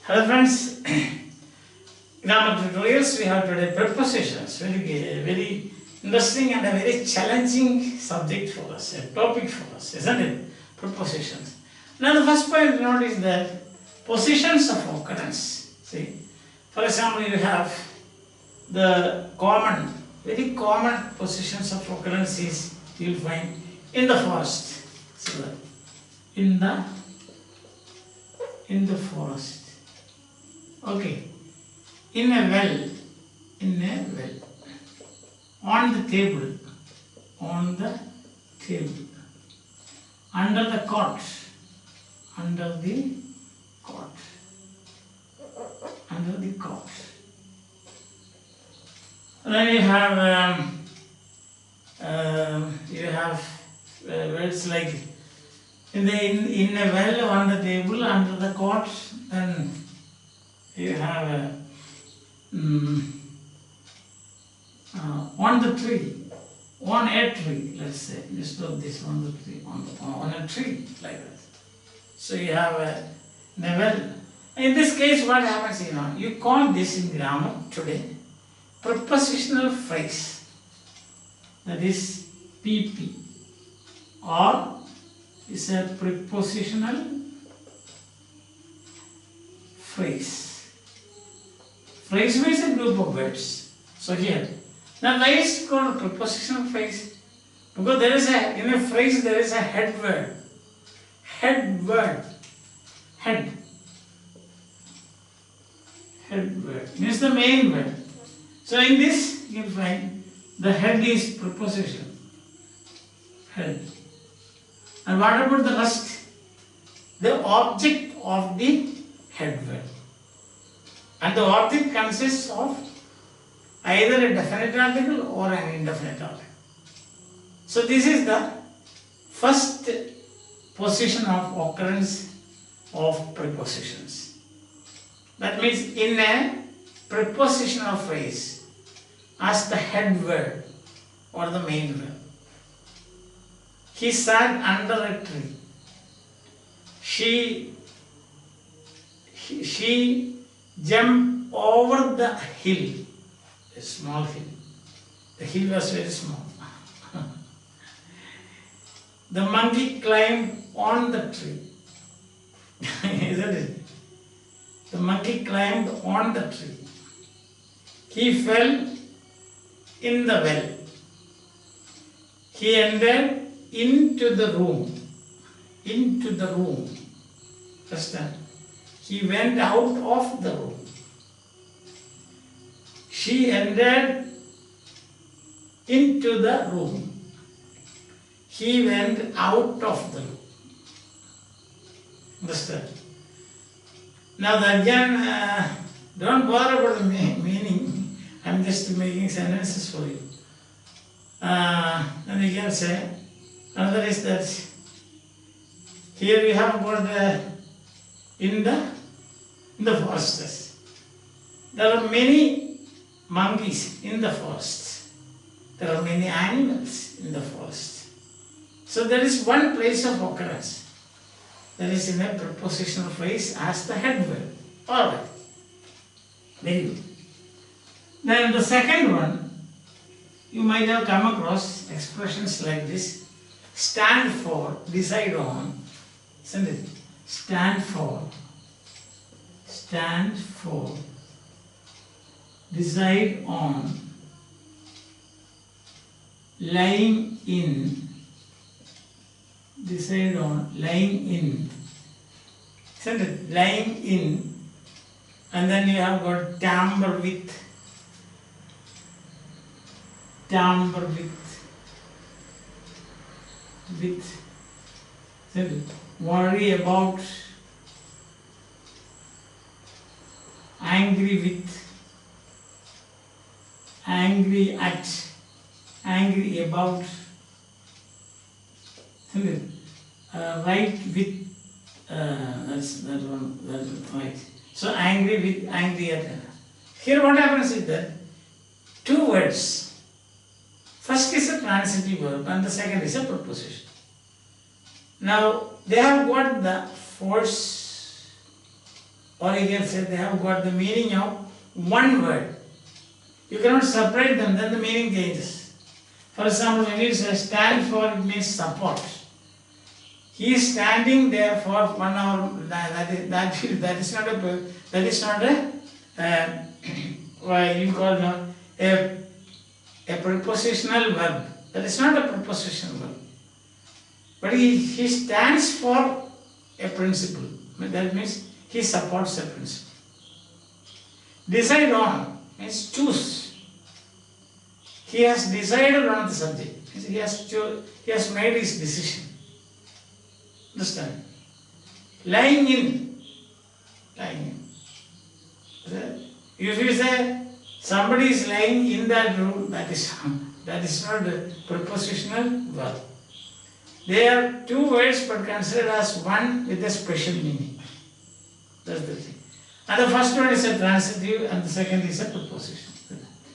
Hello friends, grammar tutorials. We have today prepositions. Very interesting and a very challenging subject for us, a topic for us, isn't it? Prepositions. Now the first point to note is that positions of occurrence. See, for example, you have the very common positions of occurrence is you will find in the forest. So in the forest. Okay, in a well, on the table, under the cot, Then you have words like in a well, on the table, under the cot, then you have on the tree, on a tree, let's say, instead of this on the tree, on a tree, like that. So you have a well. In this case, what happens, you call this in grammar today prepositional phrase, that is PP, or is a prepositional phrase. Phrase means a group of words. So here, now why is it called a prepositional phrase? Because in a phrase there is a head word. Head word means the main word. So in this you will find the head is preposition. Head. And what about the rest? The object of the head word. And the object consists of either a definite article or an indefinite article. So this is the first position of occurrence of prepositions. That means in a prepositional phrase as the head word or the main word. He sat under a tree. She jumped over the hill, a small hill. The hill was very small. The monkey climbed on the tree. Isn't it? The monkey climbed on the tree. He fell in the well. He entered into the room. Understand? He went out of the room. She entered into the room. He went out of the room. Understand? Now again, don't bother about the meaning. I am just making sentences for you. And you can say, another is that here we have got in the forests. There are many monkeys in the forest. There are many animals in the forest. So there is one place of occurrence. That is in a prepositional phrase as the head word. Alright. Very good. Then the second one, you might have come across expressions like this. Stand for, decide on. Isn't it? Stand for, decide on, lying in, decide on, lying in, isn't it? Lying in, and then you have got tamper with, isn't it? Worry about, angry with, angry at, angry about, isn't it? Right with, that's right. So angry with, angry at. Here what happens is that two words. First is a transitive verb and the second is a preposition. Now they have got the force or you can say they have got the meaning of one word. You cannot separate them, then the meaning changes. For example, when you say stand for, it means support. He is standing there for 1 hour. That is not a what you call a prepositional verb. That is not a prepositional verb. But he stands for a principle. That means he supports a principle. Decide on means choose. He has decided on the subject. He has made his decision. Understand? Lying in. If you say somebody is lying in that room, that is not a prepositional verb. They are two words but considered as one with a special meaning. That's the thing. And the first one is a transitive and the second is a preposition.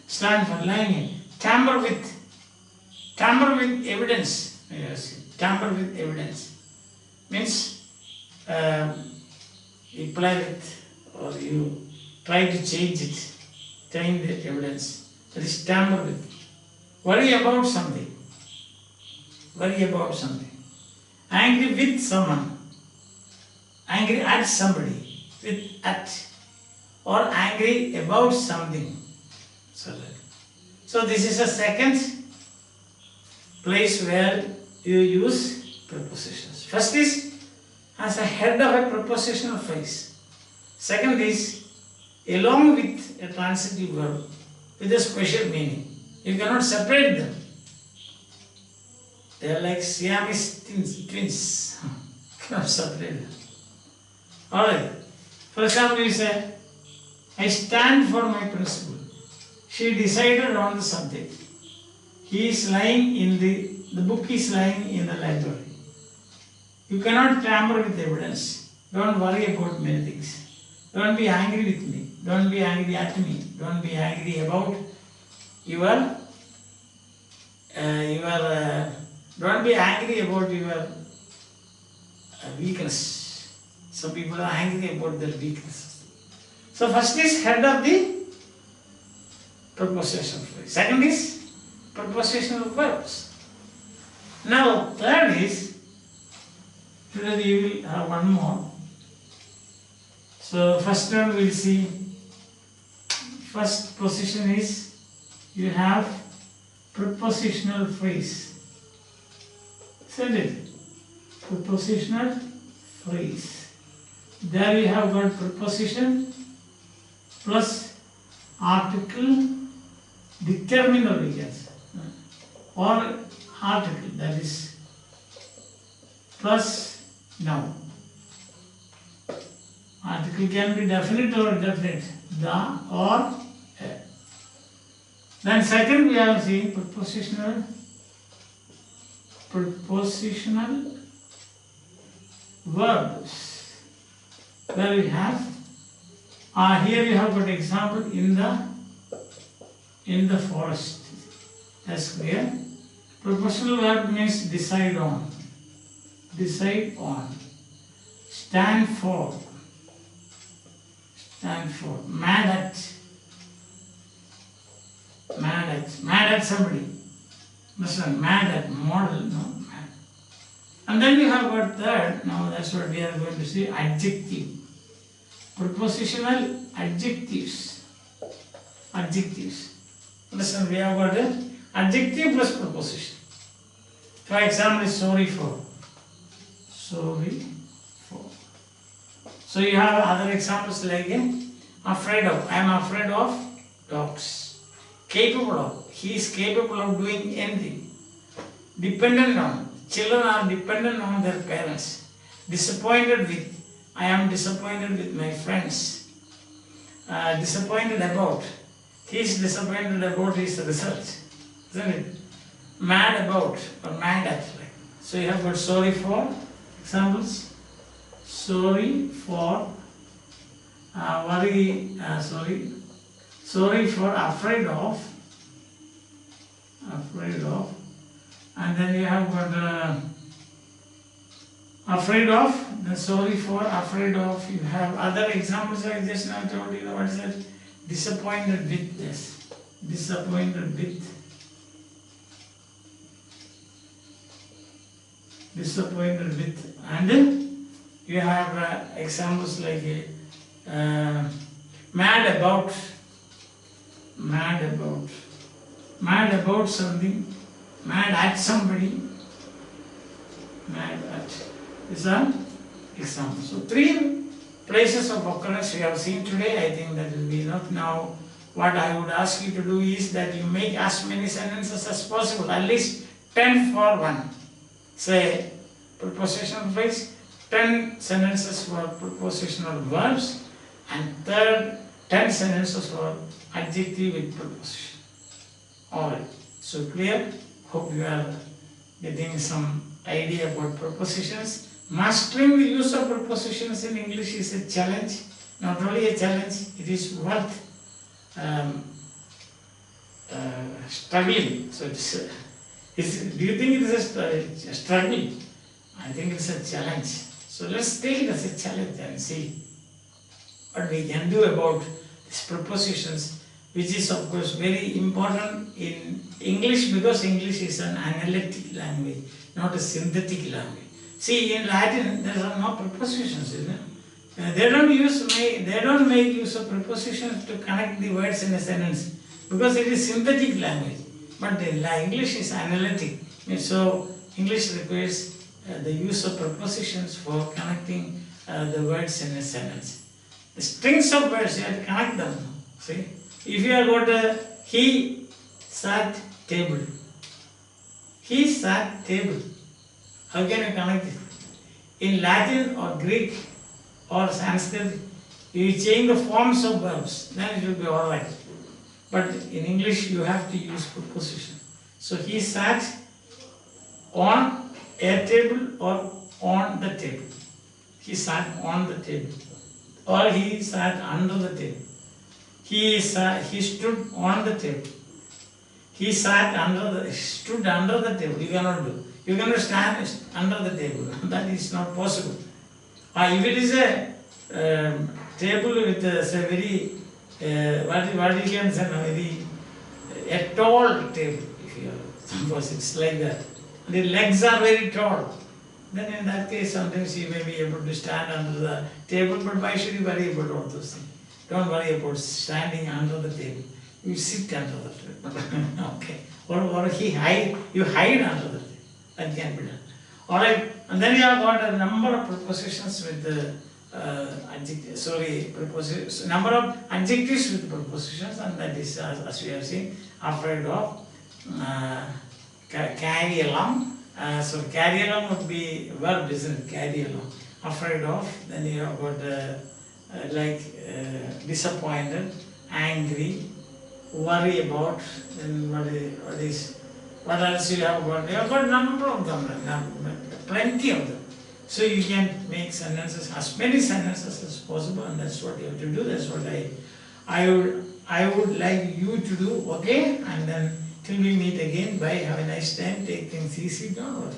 Stand for, lying in. Tamper with evidence. Yes. Tamper with evidence means you play with or you try to change the evidence. That is tamper with. Worry about something. Angry with someone. Angry at somebody. Or angry about something. So this is a second place where you use prepositions. First is as a head of a prepositional phrase. Second is along with a transitive verb with a special meaning. You cannot separate them. They are like Siamese twins. You cannot separate them. Alright. For example, you say, I stand for my principle. She decided on the subject. He is lying in the book is lying in the library. You cannot tamper with evidence. Don't worry about many things. Don't be angry with me. Don't be angry at me. Don't be angry about your don't be angry about your weakness. Some people are angry about their weaknesses. So first is head of the prepositional phrase. Second is prepositional verbs. Now third is, today we will have one more. So first one we will see, first position is you have prepositional phrase. Send it. Prepositional phrase. There we have got preposition plus article, determiner we can say, or article, that is plus noun. Article can be definite or indefinite, the or a. Then second we have seen prepositional verbs, where we have here we have got example in the forest. That's clear. Prepositional verb means decide on, stand for, mad at somebody. Listen, mad at, model, no, mad. And then we have got third, now that's what we are going to see, adjective. Prepositional adjectives. Listen, we have got an adjective plus preposition. For example, sorry for. So you have other examples like afraid of. I am afraid of dogs. Capable of. He is capable of doing anything. Dependent on. Children are dependent on their parents. Disappointed with. I am disappointed with my friends. Disappointed about. He is disappointed about his research. Isn't it? Mad about or mad at. So you have got sorry for. Examples. Sorry for. Sorry for, afraid of. And then you have got Afraid of, then sorry for, afraid of. You have other examples I just now told you. What is that? Disappointed with this. Disappointed with. Disappointed with. And you have examples like mad about. Mad about. Mad about something. Mad at somebody. Mad at. These are examples. So 3 places of occurrence we have seen today. I think that will be enough. Now what I would ask you to do is that you make as many sentences as possible, at least 10 for one. Say prepositional phrase, 10 sentences for prepositional verbs, and third 10 sentences for adjective with preposition. Alright, so clear? Hope you are getting some idea about prepositions. Mastering the use of prepositions in English is a challenge. Not only a challenge, it is worth struggling. So do you think it is a struggle? I think it's a challenge. So let's take it as a challenge and see what we can do about these prepositions, which is of course very important in English, because English is an analytic language, not a synthetic language. See, in Latin there are no prepositions, isn't it? They don't make use of prepositions to connect the words in a sentence, because it is synthetic language. But English is analytic, so English requires the use of prepositions for connecting the words in a sentence. The strings of words, you have to connect them. See, if you have got he sat table, he sat table, how can you connect it? In Latin or Greek or Sanskrit, you change the forms of verbs, then it will be alright. But in English, you have to use preposition. So he sat on a table or on the table. He sat on the table, or he sat under the table. He stood on the table. He sat stood under the table. You cannot do. You cannot stand under the table. That is not possible. If it is a table with a very what you can say, a tall table, if you suppose it's like that, the legs are very tall, then in that case sometimes you may be able to stand under the table, but why should you worry about all those things? Don't worry about standing under the table. You sit under the table. Okay. Or you hide under the table. That can be done. Alright, and then you have got a number of prepositions with the number of adjectives with prepositions, and that is, as we have seen, afraid of, carry along. So carry along would be verb, isn't it? Carry along. Afraid of. Then you have got disappointed, angry, worry about. Then what else you have got? You have got a number of them, plenty of them. So you can make sentences, as many sentences as possible, and that's what you have to do. That's what I would like you to do. Okay, and then till we meet again. Bye. Have a nice time. Take things easy. Don't worry.